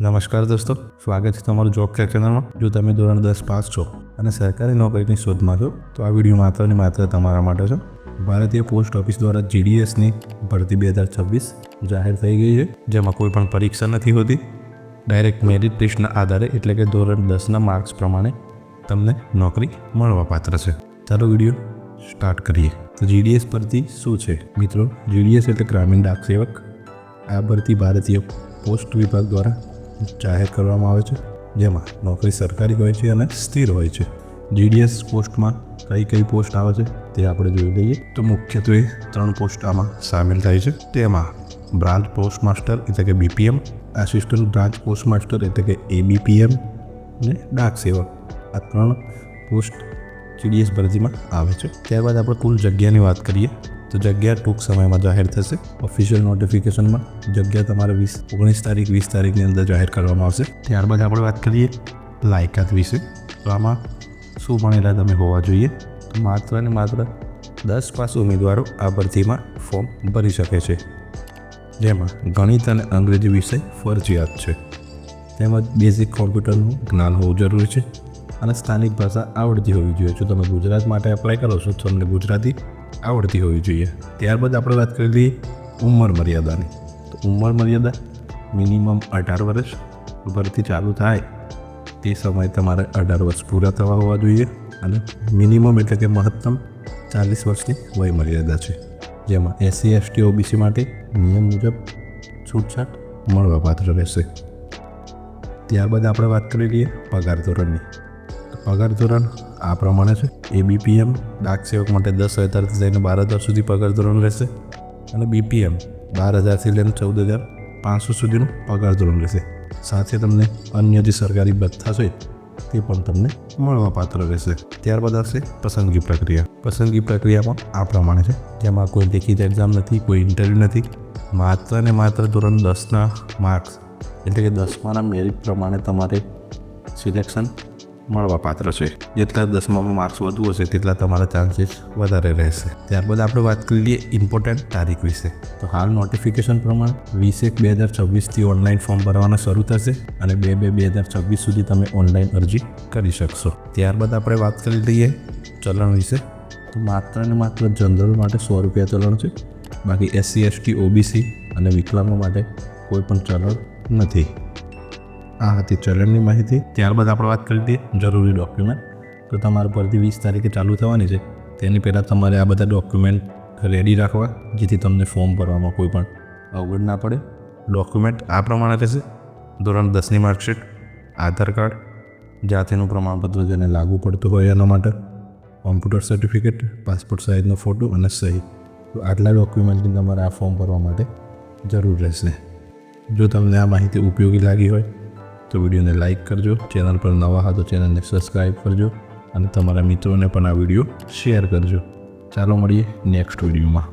નમસ્કાર દોસ્તો, સ્વાગત છે તમારું જોબ ક્રેક ચેનલમાં. જો તમે ધોરણ 10 પાસ છો અને સરકારી નોકરીની શોધમાં છો તો આ વિડીયો માત્ર ને માત્ર તમારા માટે છે. ભારતીય પોસ્ટ ઓફિસ દ્વારા GDSની ભરતી 2026 જાહેર થઈ ગઈ છે, જેમાં કોઈ પણ પરીક્ષા નથી હોતી. ડાયરેક્ટ મેરિટ લિસ્ટના આધારે એટલે કે ધોરણ 10ના માર્ક્સ પ્રમાણે તમને નોકરી મળવાપાત્ર છે. ચાલો વિડીયો સ્ટાર્ટ કરીએ. તો GDS ભરતી શું છે મિત્રો? GDS એટલે ગ્રામીણ ડાક સેવક. આ ભરતી ભારતીય પોસ્ટ વિભાગ દ્વારા જાહેર કરવામાં આવે છે, જેમાં નોકરી સરકારી હોય છે અને સ્થિર હોય છે. GDS પોસ્ટમાં કઈ પોસ્ટ આવે છે તે આપણે જોઈ લઈએ. તો મુખ્યત્વે 3 પોસ્ટ આમાં સામેલ થાય છે. તેમાં બ્રાન્ચ પોસ્ટ માસ્ટર એટલે કે BPM, assistant branch post master એટલે કે ABPM અને ડાક સેવક. આ 3 પોસ્ટ GDS ભરતીમાં આવે છે. ત્યારબાદ આપણે કુલ જગ્યાની વાત કરીએ તો જગ્યા ટૂંક સમયમાં જાહેર થશે. ઓફિશિયલ નોટિફિકેશનમાં જગ્યા તમારે 19 તારીખ 20 તારીખની અંદર જાહેર કરવામાં આવશે. ત્યારબાદ આપણે વાત કરીએ લાયકાત વિશે. તો આમાં શું ભણેલા તમે હોવા જોઈએ? તો માત્ર ને માત્ર 10 પાસ ઉમેદવારો આ ભરતીમાં ફોર્મ ભરી શકે છે, જેમાં ગણિત અને અંગ્રેજી વિષય ફરજિયાત છે. તેમજ બેઝિક કોમ્પ્યુટરનું જ્ઞાન હોવું જરૂરી છે અને સ્થાનિક ભાષા આવડતી હોવી જોઈએ. જો તમે ગુજરાત માટે એપ્લાય કરો છો તો તમને ગુજરાતી આવડતી હોવી જોઈએ. ત્યારબાદ આપણે વાત કરી લઈએ ઉંમર મર્યાદાની. તો ઉંમર મર્યાદા મિનિમમ 18 વર્ષ. ભરતી ચાલુ થાય તે સમયે તમારે 18 વર્ષ પૂરા થવા હોવા જોઈએ અને મિનિમમ એટલે કે મહત્તમ 40 વર્ષની વય મર્યાદા છે, જેમાં SC ST OBC માટે નિયમ મુજબ છૂટછાટ મળવાપાત્ર રહેશે. ત્યારબાદ આપણે વાત કરી લઈએ પગાર ધોરણની. પગાર ધોરણ આ પ્રમાણે છે. ABPM ડાક સેવક માટે 10,000થી લઈને 12,000 સુધી પગાર ધોરણ રહેશે અને BPM 12,000થી લઈને 14,500 સુધીનું પગાર ધોરણ રહેશે. સાથે તમને અન્ય જે સરકારી ભથ્થા છે તે પણ તમને મળવાપાત્ર રહેશે. ત્યારબાદ આવશે પસંદગી પ્રક્રિયા. પસંદગી પ્રક્રિયામાં આ પ્રમાણે છે, જેમાં કોઈ લેખિત એક્ઝામ નથી, કોઈ ઇન્ટરવ્યૂ નથી. માત્ર ને માત્ર ધોરણ 10ના માર્ક્સ એટલે કે 10માના મેરિટ પ્રમાણે તમારે સિલેક્શન મળવાપાત્ર છે. જેટલા 10મામાં માર્ક્સ વધુ હશે તેટલા તમારા ચાન્સીસ વધારે રહેશે. ત્યારબાદ આપણે વાત કરી લઈએ ઇમ્પોર્ટન્ટ તારીખ વિશે. તો હાલ નોટિફિકેશન પ્રમાણે 20/1/2026થી ઓનલાઈન ફોર્મ ભરવાના શરૂ થશે અને 2/2/2026 સુધી તમે ઓનલાઈન અરજી કરી શકશો. ત્યારબાદ આપણે વાત કરી લઈએ ચલણ વિશે. તો માત્ર ને માત્ર જનરલ માટે 100 રૂપિયા ચલણ છે. બાકી SC ST OBC અને વિકલાંગો માટે કોઈ પણ ચલણ નથી. આ હતી ચલણની માહિતી. ત્યારબાદ આપણે વાત કરી દઈએ જરૂરી ડોક્યુમેન્ટ. તો તમારે ભરતી 20 તારીખે ચાલુ થવાની છે, તેની પહેલાં તમારે આ બધા ડોક્યુમેન્ટ રેડી રાખવા, જેથી તમને ફોર્મ ભરવામાં કોઈ પણ અવગડ ના પડે. ડોક્યુમેન્ટ આ પ્રમાણે રહેશે: ધોરણ 10ની માર્કશીટ, આધાર કાર્ડ, જાતિનું પ્રમાણપત્ર જેને લાગુ પડતું હોય એના માટે, કોમ્પ્યુટર સર્ટિફિકેટ, પાસપોર્ટ સાઇઝનો ફોટો અને સહી. તો આટલા ડોક્યુમેન્ટની તમારે આ ફોર્મ ભરવા માટે જરૂર રહેશે. જો તમને આ માહિતી ઉપયોગી લાગી હોય તો વિડીયોને લાઇક કરજો. ચેનલ પર નવા હા તો ચેનલને સબસ્ક્રાઈબ કરજો અને તમારા મિત્રોને પણ આ વિડીયો શેર કરજો. ચાલો મળીએ નેક્સ્ટ વિડીયોમાં.